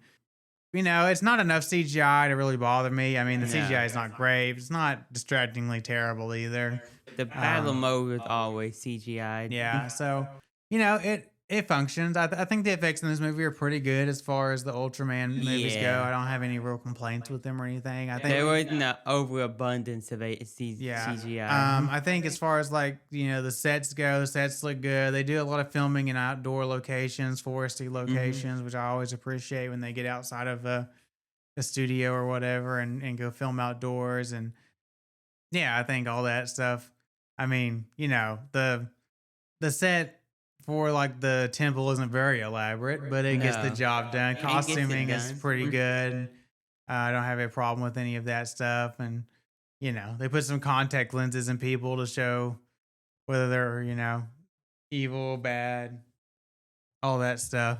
[SPEAKER 3] it's not enough CGI to really bother me. I mean, the CGI is not great. It's not distractingly terrible either.
[SPEAKER 4] The battle mode was always CGI.
[SPEAKER 3] Yeah. So, it functions. I think the effects in this movie are pretty good as far as the Ultraman movies go. I don't have any real complaints with them or anything. I think
[SPEAKER 4] there was an overabundance of CGI.
[SPEAKER 3] I think as far as like the sets go, the sets look good. They do a lot of filming in outdoor locations, foresty locations, which I always appreciate when they get outside of a studio or whatever and go film outdoors. And yeah, I think all that stuff. I mean, the set for like the temple isn't very elaborate, but it gets the
[SPEAKER 4] No.
[SPEAKER 3] job done.
[SPEAKER 4] It gets it
[SPEAKER 3] Costuming is
[SPEAKER 4] done.
[SPEAKER 3] pretty good. I don't have a problem with any of that stuff. And, they put some contact lenses in people to show whether they're, evil, bad, all that stuff.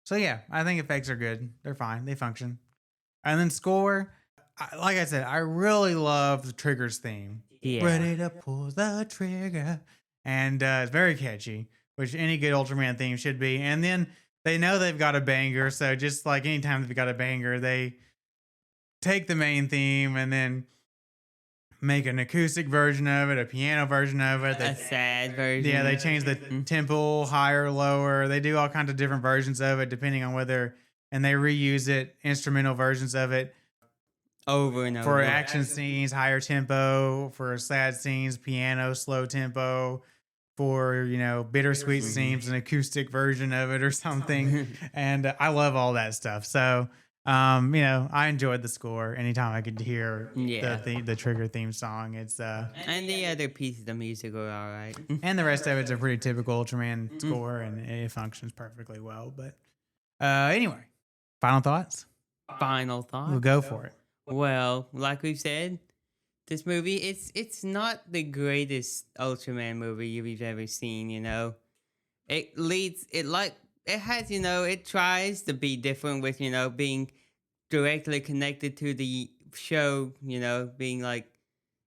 [SPEAKER 3] So, yeah, I think effects are good. They're fine. They function. And then score, like I said, I really love the Trigger's theme.
[SPEAKER 4] Yeah.
[SPEAKER 3] Ready to pull the trigger. And it's very catchy, which any good Ultraman theme should be. And then they know they've got a banger. So just like anytime they've got a banger, they take the main theme and then make an acoustic version of it, a piano version of it.
[SPEAKER 4] A sad version.
[SPEAKER 3] Yeah, they change the tempo higher, lower. They do all kinds of different versions of it depending on whether, and they reuse it, instrumental versions of it.
[SPEAKER 4] Over and over.
[SPEAKER 3] For action scenes, higher tempo. For sad scenes, piano, slow tempo. For, bittersweet scenes, an acoustic version of it or something. And I love all that stuff. So, I enjoyed the score anytime I could hear the Trigger theme song. It's
[SPEAKER 4] And the other pieces of music are all right.
[SPEAKER 3] and the rest of it's a pretty typical Ultraman score, and it functions perfectly well. But anyway, final thoughts?
[SPEAKER 4] Final thought.
[SPEAKER 3] We'll go for it.
[SPEAKER 4] Well, like we've said, this movie it's not the greatest Ultraman movie we've ever seen. It has it tries to be different with being directly connected to the show. Being like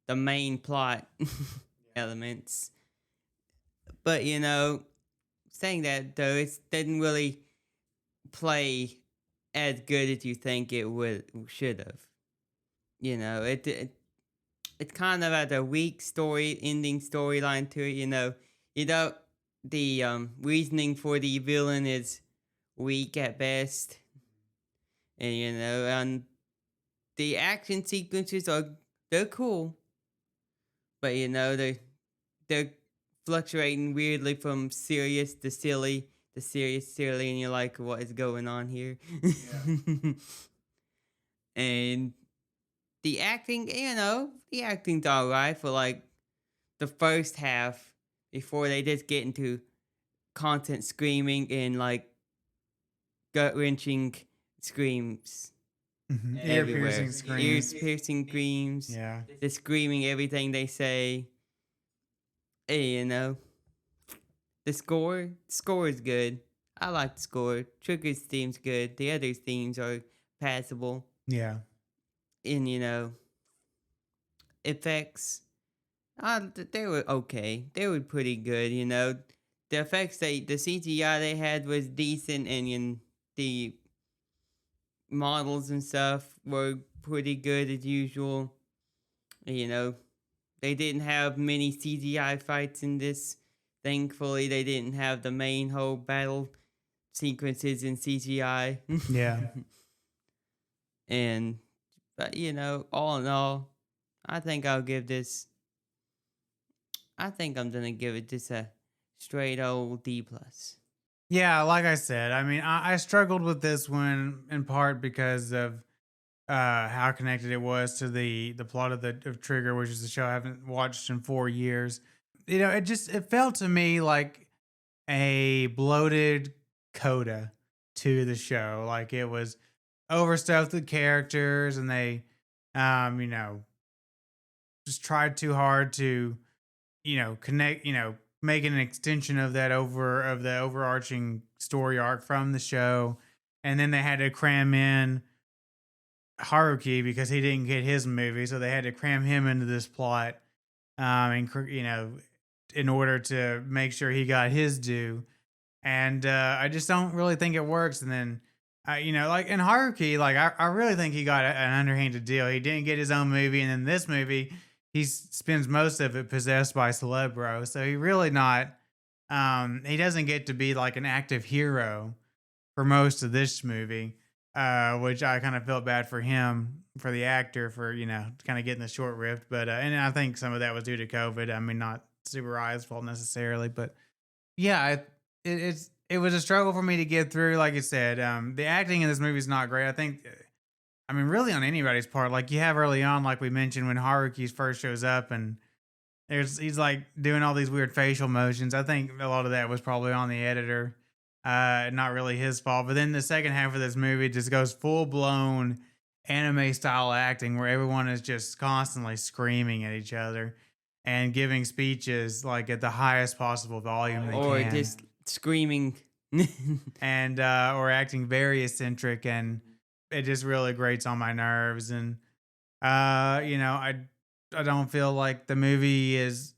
[SPEAKER 4] the main plot elements. But saying that though, it didn't really play as good as you think it should have. It's kind of had a weak ending storyline to it. The reasoning for the villain is weak at best, and and the action sequences they're cool, but they're fluctuating weirdly from serious to silly to serious silly, and you're like, what is going on here? Yeah. And the acting, the acting's alright for like the first half before they just get into constant screaming and like gut wrenching screams.
[SPEAKER 3] Ear
[SPEAKER 4] everywhere.
[SPEAKER 3] piercing screams.
[SPEAKER 4] Ears piercing screams.
[SPEAKER 3] Yeah.
[SPEAKER 4] They're screaming everything they say. Hey, the score is good. I like the score. Trigger's theme's good. The other themes are passable.
[SPEAKER 3] Yeah.
[SPEAKER 4] And effects, they were okay. They were pretty good. The effects the CGI they had was decent, and the models and stuff were pretty good as usual. They didn't have many CGI fights in this. Thankfully, they didn't have the main whole battle sequences in CGI.
[SPEAKER 3] Yeah.
[SPEAKER 4] But all in all, I think I'm gonna give it just a straight old D+.
[SPEAKER 3] Yeah, like I said, I mean, I struggled with this one in part because of how connected it was to the plot of Trigger, which is a show I haven't watched in 4 years. It felt to me like a bloated coda to the show. Like it was overstuffed with characters, and they, just tried too hard to, connect, make an extension of the overarching story arc from the show. And then they had to cram in Haruki because he didn't get his movie. So they had to cram him into this plot, in order to make sure he got his due. And I just don't really think it works. And then, like in Haruki, like I really think he got an underhanded deal. He didn't get his own movie. And in this movie, he spends most of it possessed by Celebro. So he really not, he doesn't get to be like an active hero for most of this movie, which I kind of felt bad for him, for the actor, for, kind of getting the short rift. But, and I think some of that was due to COVID. I mean, not Super Rai's fault necessarily, but yeah, it was a struggle for me to get through. Like I said, the acting in this movie is not great. I mean, really on anybody's part, like you have early on, like we mentioned, when Haruki first shows up and he's like doing all these weird facial motions. I think a lot of that was probably on the editor, not really his fault. But then the second half of this movie just goes full blown anime style acting, where everyone is just constantly screaming at each other and giving speeches like at the highest possible volume they
[SPEAKER 4] Or
[SPEAKER 3] can,
[SPEAKER 4] just screaming.
[SPEAKER 3] and or acting very eccentric, and it just really grates on my nerves. And you know, I don't feel like the movie is,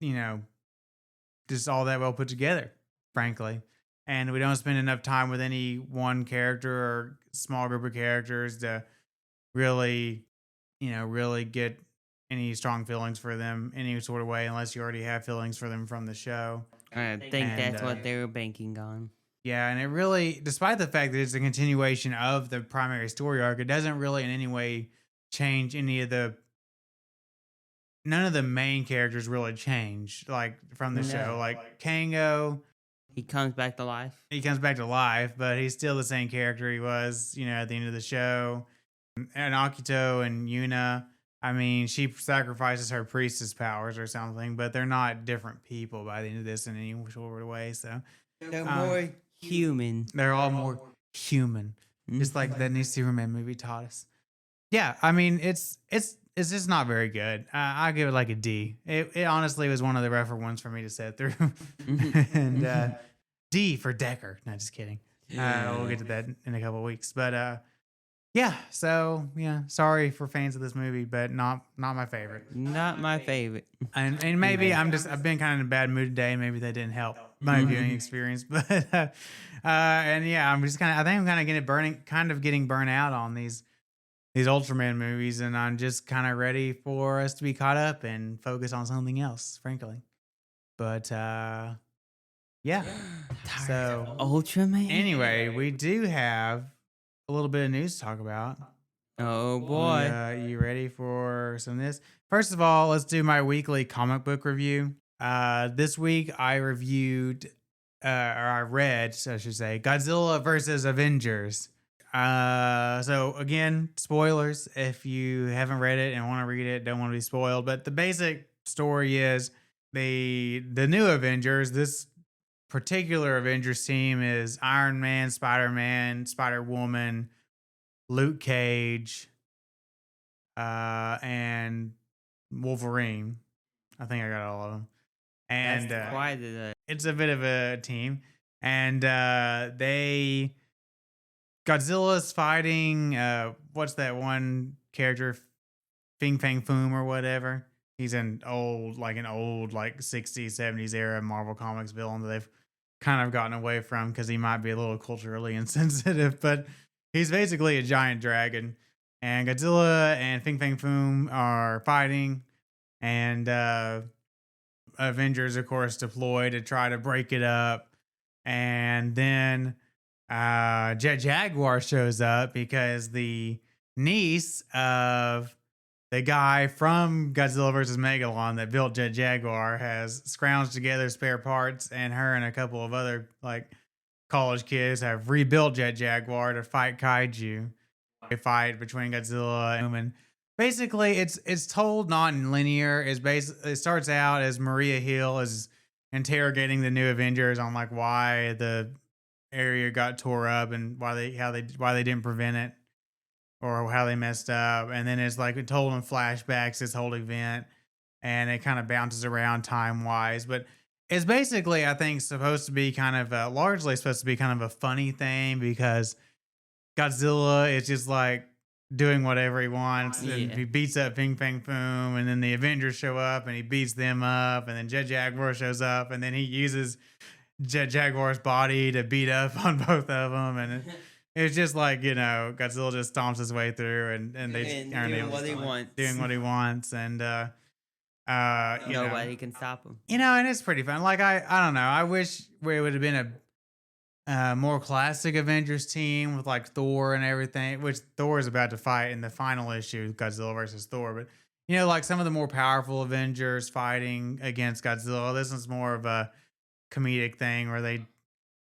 [SPEAKER 3] you know, just all that well put together, frankly. And we don't spend enough time with any one character or small group of characters to really, you know, really get any strong feelings for them any sort of way, unless you already have feelings for them from the show.
[SPEAKER 4] I think
[SPEAKER 3] And,
[SPEAKER 4] that's what they were banking on.
[SPEAKER 3] Yeah, and it really, despite the fact that it's a continuation of the primary story arc, it doesn't really in any way change any of the. None of the main characters really change, like from the show. Like Kango,
[SPEAKER 4] He comes back to life.
[SPEAKER 3] he comes back to life, but he's still the same character he was, you know, at the end of the show. And Akito and Yuna, I mean, she sacrifices her priestess powers or something, but they're not different people by the end of this in any sort of way. So
[SPEAKER 4] They're more human.
[SPEAKER 3] they're all more human, just like the new Superman movie taught us. Yeah, I mean, it's just not very good. I give it like a D. It honestly was one of the rougher ones for me to sit through. And D for Decker. No, just kidding. We'll get to that in a couple of weeks. But yeah, so yeah, sorry for fans of this movie, but not my favorite.
[SPEAKER 4] Not my favorite.
[SPEAKER 3] And maybe I've been kind of in a bad mood today. Maybe that didn't help my viewing experience. But and yeah, I think I'm kind of getting burnt out on these Ultraman movies, and I'm just kind of ready for us to be caught up and focus on something else, frankly. But yeah. So
[SPEAKER 4] Ultraman?
[SPEAKER 3] anyway, we do have a little bit of news to talk about.
[SPEAKER 4] Oh boy.
[SPEAKER 3] You ready for some of this? First of all, let's do my weekly comic book review. This week I reviewed, or I read, I should say, Godzilla versus Avengers. So again, spoilers if you haven't read it and want to read it, don't want to be spoiled. But the basic story is the new Avengers. This particular Avengers team is Iron Man, Spider-Man, Spider-Woman, Luke Cage, and Wolverine. I think I got all of them. And
[SPEAKER 4] That's quite
[SPEAKER 3] it's a bit of a team. And Godzilla's fighting, what's that one character? Fing Fang Foom or whatever. He's an old 60s, 70s era Marvel Comics villain that they've kind of gotten away from because he might be a little culturally insensitive, but he's basically a giant dragon. And Godzilla and Fing Fang Foom are fighting, and Avengers, of course, deploy to try to break it up. And then Jet Jaguar shows up because the niece of the guy from Godzilla vs. Megalon that built Jet Jaguar has scrounged together spare parts, and her and a couple of other college kids have rebuilt Jet Jaguar to fight kaiju. A fight between Godzilla and Human. Basically, it's told non-linear. It starts out as Maria Hill is interrogating the new Avengers on why the area got tore up and why they didn't prevent it, or how they messed up. And then it's told in flashbacks, this whole event, and it kind of bounces around time wise. But it's basically, I think, supposed to be largely supposed to be kind of a funny thing, because Godzilla is just doing whatever he wants, and he beats up Fing Fang Foom, and then the Avengers show up and he beats them up, and then Jet Jaguar shows up, and then he uses Jet Jaguar's body to beat up on both of them, and it's just Godzilla just stomps his way through, and they
[SPEAKER 4] doing what he wants.
[SPEAKER 3] doing what he wants, and
[SPEAKER 4] nobody can stop him.
[SPEAKER 3] And it's pretty fun. I don't know. I wish it would have been a more classic Avengers team with Thor and everything, which Thor is about to fight in the final issue, Godzilla versus Thor. But some of the more powerful Avengers fighting against Godzilla. This is more of a comedic thing where they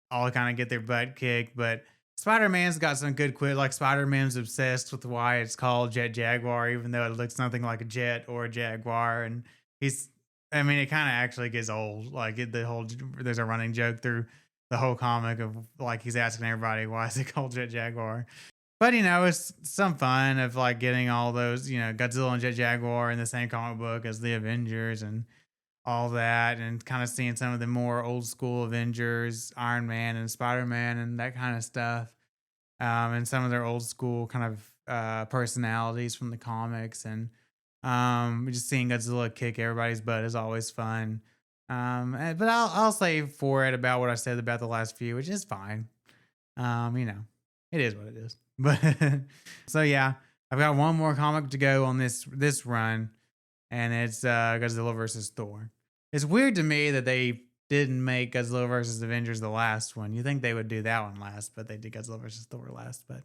[SPEAKER 3] all kind of get their butt kicked. But Spider-Man's got some good quip. Spider-Man's obsessed with why it's called Jet Jaguar, even though it looks nothing like a jet or a jaguar. And he's I mean, it kind of actually gets old. Like there's a running joke through the whole comic of like he's asking everybody why is it called Jet Jaguar. But it's some fun of like getting all those, Godzilla and Jet Jaguar in the same comic book as the Avengers and all that, and kind of seeing some of the more old school Avengers, Iron Man and Spider-Man and that kind of stuff. And some of their old school kind of personalities from the comics, and just seeing Godzilla kick everybody's butt is always fun. But I'll say for it about what I said about the last few, which is fine. It is what it is. But so yeah, I've got one more comic to go on this run, and it's Godzilla versus Thor. It's weird to me that they didn't make Godzilla versus Avengers the last one. You think they would do that one last, but they did Godzilla versus Thor last. But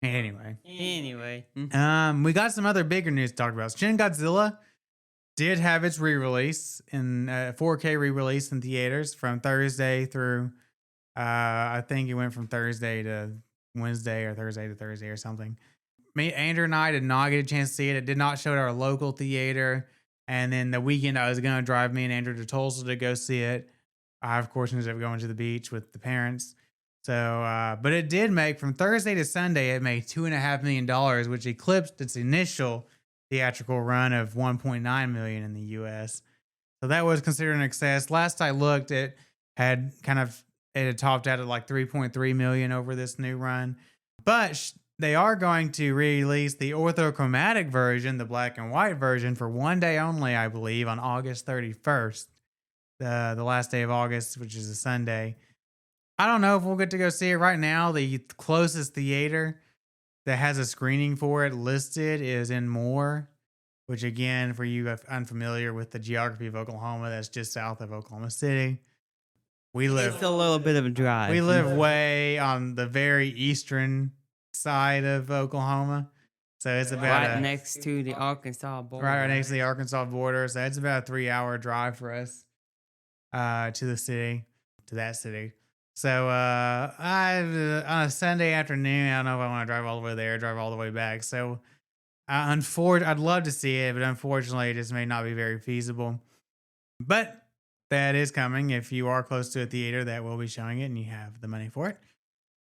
[SPEAKER 3] anyway, we got some other bigger news to talk about. Shin Godzilla did have its re-release in 4K re-release in theaters from Thursday through. I think it went from Thursday to Wednesday or Thursday to Thursday or something. Andrew and I did not get a chance to see it. It did not show at our local theater. And then the weekend I was going to drive me and Andrew to Tulsa to go see it. I, of course, ended up going to the beach with the parents. So, but it did make, from Thursday to Sunday, it made $2.5 million, which eclipsed its initial theatrical run of $1.9 million in the U.S. So that was considered an excess. Last I looked, it had topped out at like 3.3 million over this new run. But they are going to release the orthochromatic version, the black and white version, for one day only, I believe, on August 31st, the last day of August, which is a Sunday. I don't know if we'll get to go see it right now. The closest theater that has a screening for it listed is in Moore, which, again, for you unfamiliar with the geography of Oklahoma, that's just south of Oklahoma City.
[SPEAKER 4] It's a little bit of a drive.
[SPEAKER 3] We live way on the very eastern side of Oklahoma. So it's about
[SPEAKER 4] right next to the Arkansas border.
[SPEAKER 3] Right next to the Arkansas border. So it's about a 3-hour drive for us to that city. So on a Sunday afternoon, I don't know if I want to drive all the way there, drive all the way back. So I'd love to see it, but unfortunately it just may not be very feasible. But that is coming. If you are close to a theater that will be showing it and you have the money for it.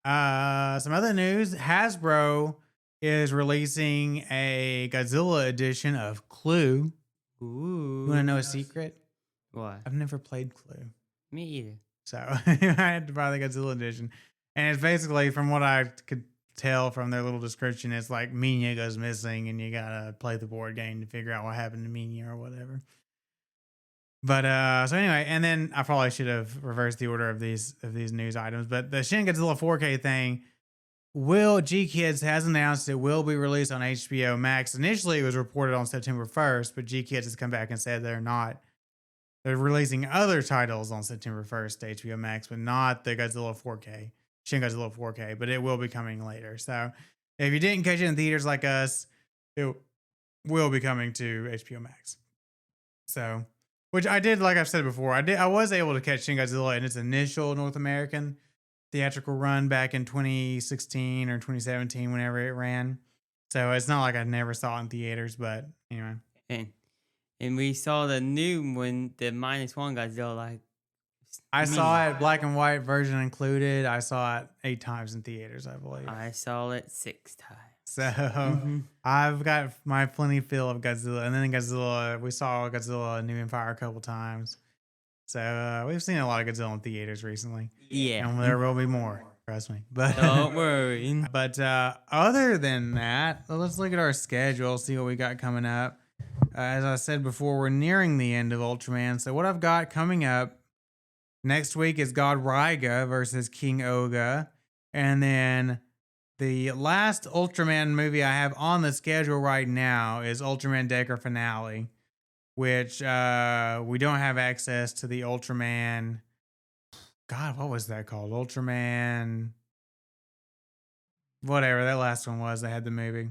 [SPEAKER 3] Some other news. Hasbro is releasing a Godzilla edition of Clue.
[SPEAKER 4] Ooh.
[SPEAKER 3] You want to know a secret?
[SPEAKER 4] What?
[SPEAKER 3] I've never played Clue.
[SPEAKER 4] Me either.
[SPEAKER 3] So I had to buy the Godzilla edition. And it's basically, from what I could tell from their little description, it's like Minya goes missing and you gotta play the board game to figure out what happened to Minya or whatever. But so anyway, and then I probably should have reversed the order of these news items. But the Shin Godzilla 4K thing, G-Kids has announced it will be released on HBO Max. Initially, it was reported on September 1st, but G-Kids has come back and said they're not. They're releasing other titles on September 1st to HBO Max, but not the Godzilla 4K, Shin Godzilla 4K. But it will be coming later. So if you didn't catch it in theaters like us, it will be coming to HBO Max. So. Which I did, like I've said before, I was able to catch Shin Godzilla in its initial North American theatrical run back in 2016 or 2017, whenever it ran. So it's not like I never saw it in theaters, but anyway.
[SPEAKER 4] And we saw the new one, the -1 Godzilla.
[SPEAKER 3] I saw it black and white version included. I saw it 8 times in theaters, I believe.
[SPEAKER 4] I saw it 6 times.
[SPEAKER 3] So I've got my plenty fill of Godzilla. And then we saw Godzilla New Empire a couple times. So we've seen a lot of Godzilla in theaters recently.
[SPEAKER 4] Yeah.
[SPEAKER 3] And there will be more, trust me. But
[SPEAKER 4] don't worry.
[SPEAKER 3] But other than that, let's look at our schedule, see what we got coming up. As I said before, we're nearing the end of Ultraman. So what I've got coming up next week is God Raiga versus King Ohga. And then the last Ultraman movie I have on the schedule right now is Ultraman Decker Finale, which we don't have access to the Ultraman. God, what was that called? Ultraman. Whatever that last one was, they had the movie.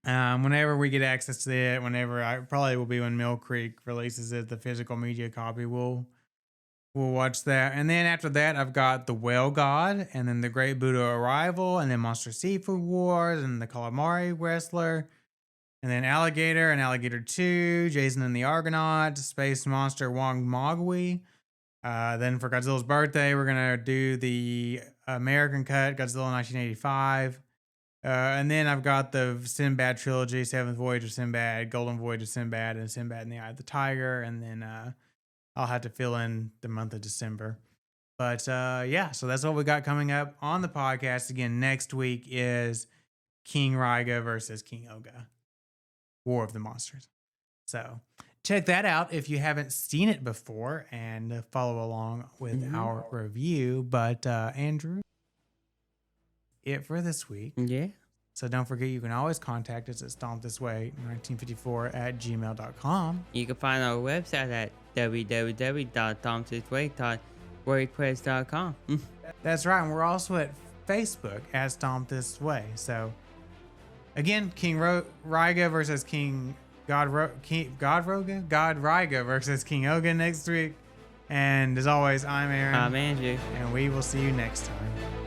[SPEAKER 3] Whenever we get access to it, probably will be when Mill Creek releases it, the physical media copy, we'll watch that. And then after that, I've got The Whale God, and then The Great Buddha Arrival, and then Monster Seafood Wars, and The Calamari Wrestler. And then Alligator and Alligator 2, Jason and the Argonaut, Space Monster Wong Mogwai. Then for Godzilla's birthday, we're going to do the American cut, Godzilla 1985. And then I've got the Sinbad trilogy, Seventh Voyage of Sinbad, Golden Voyage of Sinbad, and Sinbad in the Eye of the Tiger. And then I'll have to fill in the month of December. But yeah, so that's what we got coming up on the podcast. Again, next week is King Raiga versus King Ohga, War of the Monsters. So check that out if you haven't seen it before and follow along with our review. But Andrew, it for this week.
[SPEAKER 4] Yeah.
[SPEAKER 3] So don't forget, you can always contact us at stompthisway1954@gmail.com.
[SPEAKER 4] You can find our website at www.stompthisway.wordpress.com.
[SPEAKER 3] That's right. And we're also at Facebook at Stomp This Way. So again, King Raiga versus King God Raiga versus King Ohga next week. And as always, I'm Aaron.
[SPEAKER 4] I'm Andrew.
[SPEAKER 3] And we will see you next time.